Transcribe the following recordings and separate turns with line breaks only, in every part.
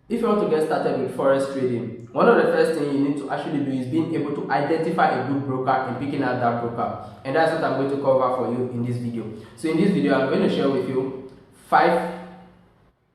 If you want to get started with forex trading, one of the first things you need to actually do is being able to identify a good broker and picking out that broker. And that's what I'm going to cover for you in this video. So in this video, I'm going to share with you 5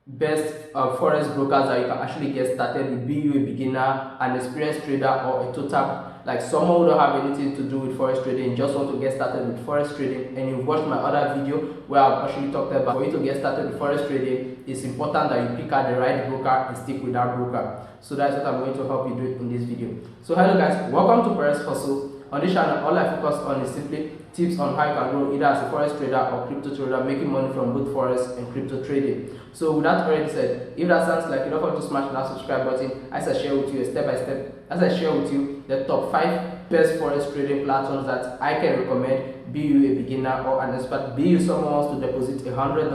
best forex brokers that you can actually get started with, be you a beginner, an experienced trader, or a total, like someone who don't have anything to do with forex trading, just want to get started with forex trading. And you've watched my other video where I've actually talked about for you to get started with forex trading, it's important that you pick out the right broker and stick with that broker. So that's what I'm going to help you do in this video. So hello guys, welcome to Forex Hustle. On this channel, all I focus on is simply tips on how you can grow either as a forex trader or crypto trader, making money from both forex and crypto trading. So with that already said, if that sounds like you don't want to smash that subscribe button as I share with you a step by step, as I share with you the top 5 best forex trading platforms that I can recommend, be you a beginner or an expert, be you someone wants to deposit $100,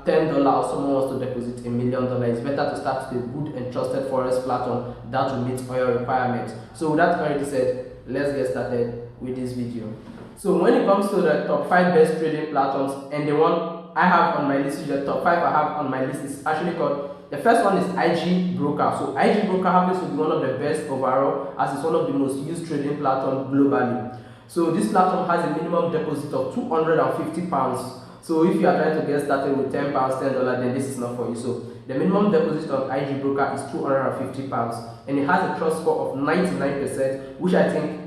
$10, or someone wants to deposit $1 million. It's better to start with a good and trusted forex platform that will meet all your requirements. So with that already said, let's get started with this video. So when it comes to the top 5 best trading platforms, and the one I have on my list, the top 5 I have on my list is actually called, the first one is IG Broker. So IG Broker happens to be one of the best overall, as it's one of the most used trading platforms globally. So this platform has a minimum deposit of £250. So if you are trying to get started with £10, $10, then this is not for you. So the minimum deposit on IG Broker is £250, and it has a trust score of 99%, which I think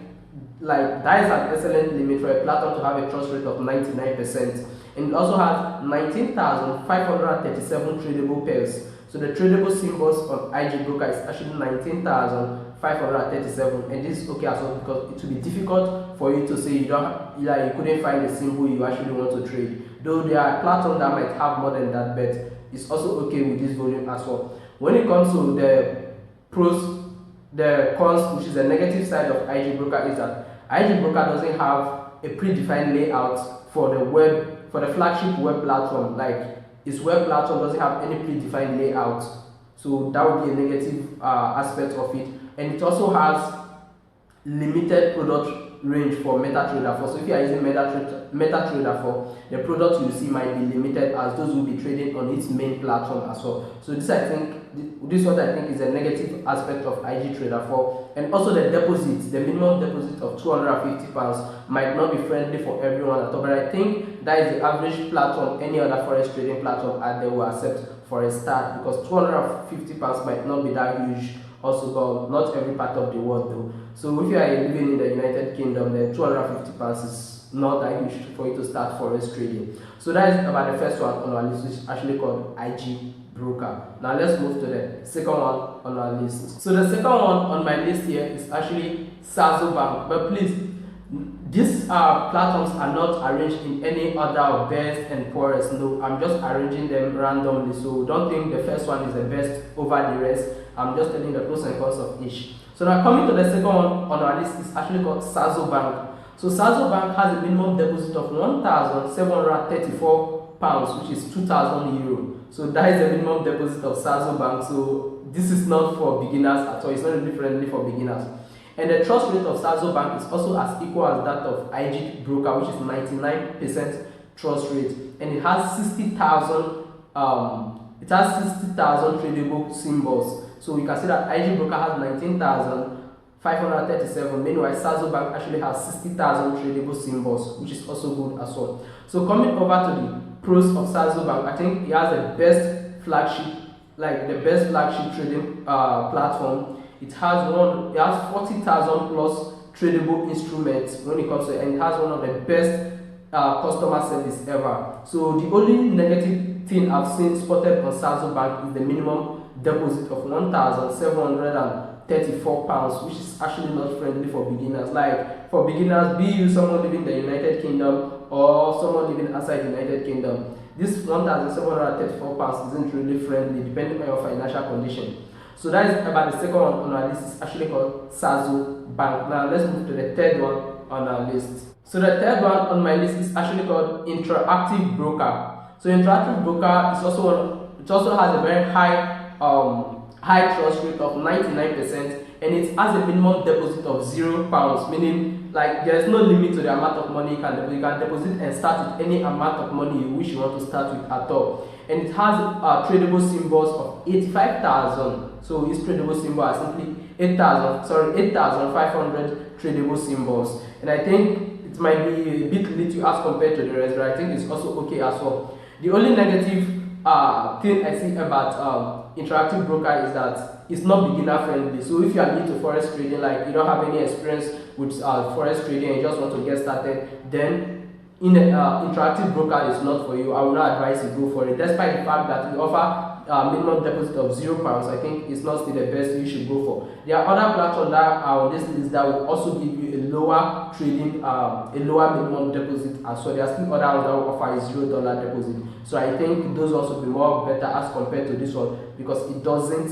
like that is an excellent limit for a platform to have a trust rate of 99%. And it also has 19,537 tradable pairs. So the tradable symbols on IG Broker is actually 19,537, and this is okay as well because it will be difficult for you to say you couldn't find a symbol you actually want to trade. Though there are platforms that might have more than that, but it's also okay with this volume as well. When it comes to the pros, the cons, which is the negative side of IG Broker, is that IG Broker doesn't have a predefined layout for the flagship web platform. Like its web platform doesn't have any predefined layout, so that would be a negative aspect of it. And it also has limited product range for MetaTrader 4. So if you are using MetaTrader 4, the products you see might be limited, as those will be trading on its main platform as well. So this is what I think is a negative aspect of IG Trader 4. And also the deposits, the minimum deposit of £250 might not be friendly for everyone at all, but I think that is the average platform any other forex trading platform out there will accept for a start, because £250 might not be that huge also, but not every part of the world though. So if you are living in the United Kingdom, then £250 is not that huge for you to start forex trading. So that is about the first one on our list, which is actually called IG Broker. Now let's move to the second one on our list. So the second one on my list here is actually Saxo Bank. But please, these platforms are not arranged in any order of best and poorest. No, I'm just arranging them randomly. So don't think the first one is the best over the rest. I'm just telling the pros and cons of each. So now coming to the second one on our list is actually called Saxo Bank. So Saxo Bank has a minimum deposit of £1,734, which is €2,000. So that is the minimum deposit of Saxo Bank. So this is not for beginners at all. It's not really friendly for beginners. And the trust rate of Saxo Bank is also as equal as that of IG Broker, which is 99% trust rate, and it has 60,000 tradable symbols. So you can see that IG Broker has 19,537. Meanwhile, Saxo Bank actually has 60,000 tradable symbols, which is also good as well. So coming over to the pros of Saxo Bank, I think it has the best flagship trading platform. It has 40,000 plus tradable instruments when it comes to it, and it has one of the best customer service ever. So the only negative thing I've seen spotted on Saxo Bank is the minimum deposit of £1,734, which is actually not friendly for beginners. Like for beginners, be you someone living in the United Kingdom or someone living outside the United Kingdom, this £1,734 isn't really friendly depending on your financial condition. So that is about the second one on our list. It's actually called Saxo Bank. Now let's move to the third one on our list. So the third one on my list is actually called Interactive Broker. So Interactive Broker is it also has a very high trust rate of 99%, and it has a minimum deposit of £0, meaning like there's no limit to the amount of money you can deposit. You can deposit and start with any amount of money you wish you want to start with at all. and it has tradable symbols of 85,000. So its tradable symbol are simply 8,500 tradable symbols, and I think it might be a bit little as compared to the rest, but I think it's also okay as well. The only negative thing I see about interactive broker is that it's not beginner friendly. So if you are new to forex trading, like you don't have any experience with forex trading and you just want to get started, then interactive broker is not for you. I will not advise you go for it, despite the fact that we offer minimum deposit of £0. I think it's not still the best you should go for. There are other platforms that are on this list that will also give you a lower trading, a lower minimum deposit as well. There are still other ones that will offer a $0 deposit. So I think those also be more better as compared to this one, because it doesn't,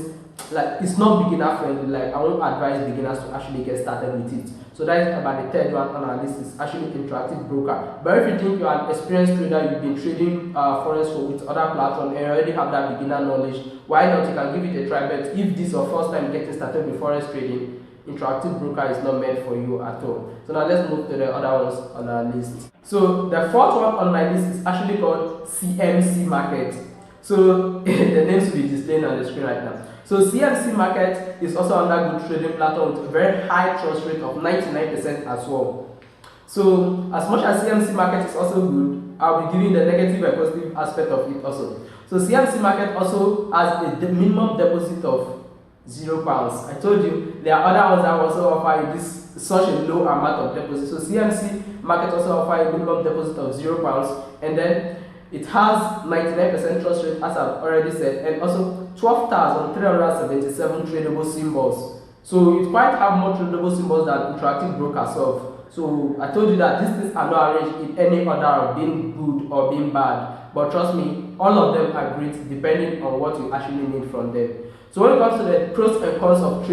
like, it's not beginner friendly. Like, I won't advise beginners to actually get started with it. So that is about the third one on our list, is actually interactive broker. But if you think you are an experienced trader, you've been trading forex with other platforms and you already have that beginner knowledge, why not? You can give it a try. But if this is your first time getting started with forex trading, interactive broker is not meant for you at all. So now let's move to the other ones on our list. So the fourth one on my list is actually called CMC Market. So the names will be displayed on the screen right now. So CMC Market is also another good trading platform with a very high trust rate of 99% as well. So as much as CMC Market is also good, I'll be giving the negative and positive aspect of it also. So CMC Market also has a minimum deposit of £0. I told you there are other ones that also offer this such a low amount of deposit. So CMC Market also offer a minimum deposit of £0, and then it has 99% trust rate, as I've already said, and also 12,377 tradable symbols. So it quite have more tradable symbols than interactive broker self. So I told you that these things are not arranged in any order of being good or being bad, but trust me, all of them are great depending on what you actually need from them. So when it comes to the pros and cons of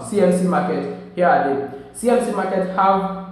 CMC Market, here are they. CMC Market have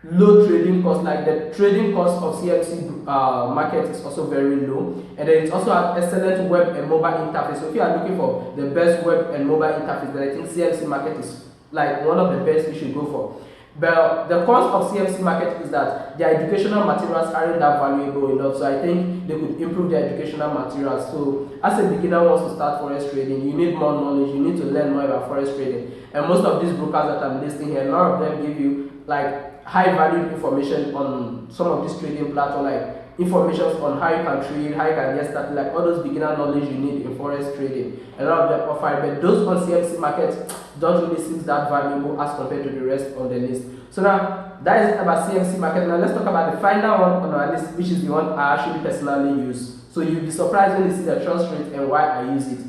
low trading cost. Like, the trading cost of CMC Market is also very low, and then it also has excellent web and mobile interface. So if you are looking for the best web and mobile interface, then I think CMC Market is like one of the best you should go for. But the cost of CMC Market is that their educational materials aren't that valuable enough, so I think they could improve their educational materials. So as a beginner wants to start forex trading, you need more knowledge, you need to learn more about forex trading. And most of these brokers that I'm listing here, a lot of them give you like high value information on some of these trading platforms, like information on how you can trade, how you can get started, like all those beginner knowledge you need in forex trading. A lot of them offer, but those on CMC Market don't really seem that valuable as compared to the rest on the list. So now that is about CMC Market. Now let's talk about the final one on our list, which is the one I actually personally use. So you'll be surprised when you see the trust rate and why I use it.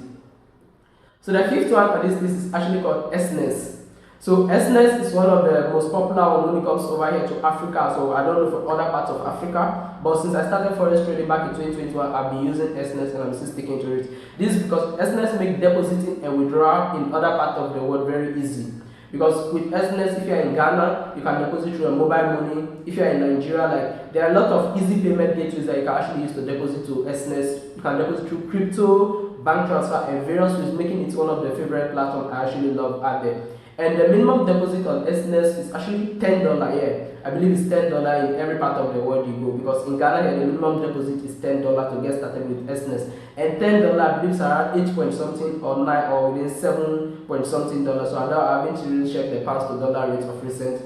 So the fifth one on this list is actually called Exness. So Exness is one of the most popular ones when it comes over here to Africa. So I don't know for other parts of Africa, but since I started forex trading back in 2021, I've been using Exness and I'm still sticking to it. This is because Exness makes depositing and withdrawal in other parts of the world very easy. Because with Exness, if you're in Ghana, you can deposit through your mobile money. If you're in Nigeria, like, there are a lot of easy payment gateways that you can actually use to deposit to Exness. You can deposit through crypto, bank transfer, and various ways, making it one of the favorite platforms I actually love out there. And the minimum deposit on Exness is actually $10 here. I believe it's $10 in every part of the world you go, because in Ghana here, the minimum deposit is $10 to get started with Exness. And $10 I believe is around 8 point something or 9 or within 7 point something dollars. So I haven't really checked the pounds to dollar rate of recent.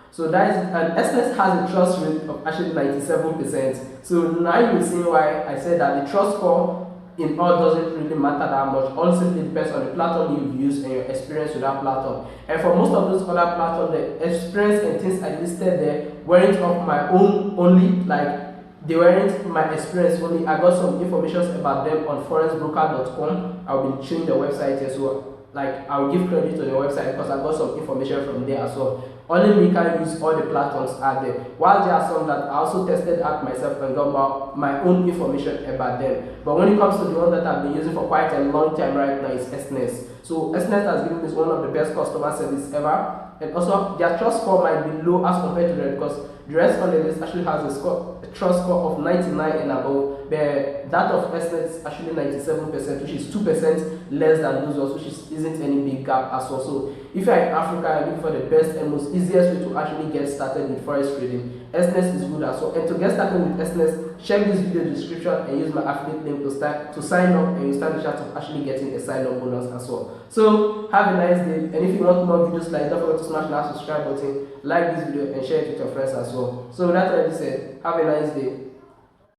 So that is, and Exness has a trust rate of actually 97%. So now you will see why I said that the trust score in all doesn't really matter that much. All simply depends on the platform you've used and your experience with that platform. And for most of those other platforms, the experience and things I listed there weren't of my own only, like they weren't my experience only. I got some information about them on forexbroker.com. I'll be showing the website here, so like I'll give credit to the website because I got some information from there as well. Only me can use all the platforms out there. While there are some that I also tested out myself and got my own information about them. But when it comes to the one that I've been using for quite a long time right now is Exness. So Exness has given me one of the best customer service ever. And also their trust score might be low as compared to the rest, because the rest on the list actually has a trust score of 99 and above. But that of Exness is actually 97%, which is 2% less than those ones, which isn't any big gap as well. So if you're in Africa and looking for the best and most easiest way to actually get started with forex trading, Exness is good as well. And to get started with Exness, check this video description and use my affiliate link to sign up, and you stand the chance of actually getting a sign up bonus as well. So have a nice day, and if you want more videos like, don't forget to smash that subscribe button, like this video, and share it with your friends as well. So with that already said, have a nice day.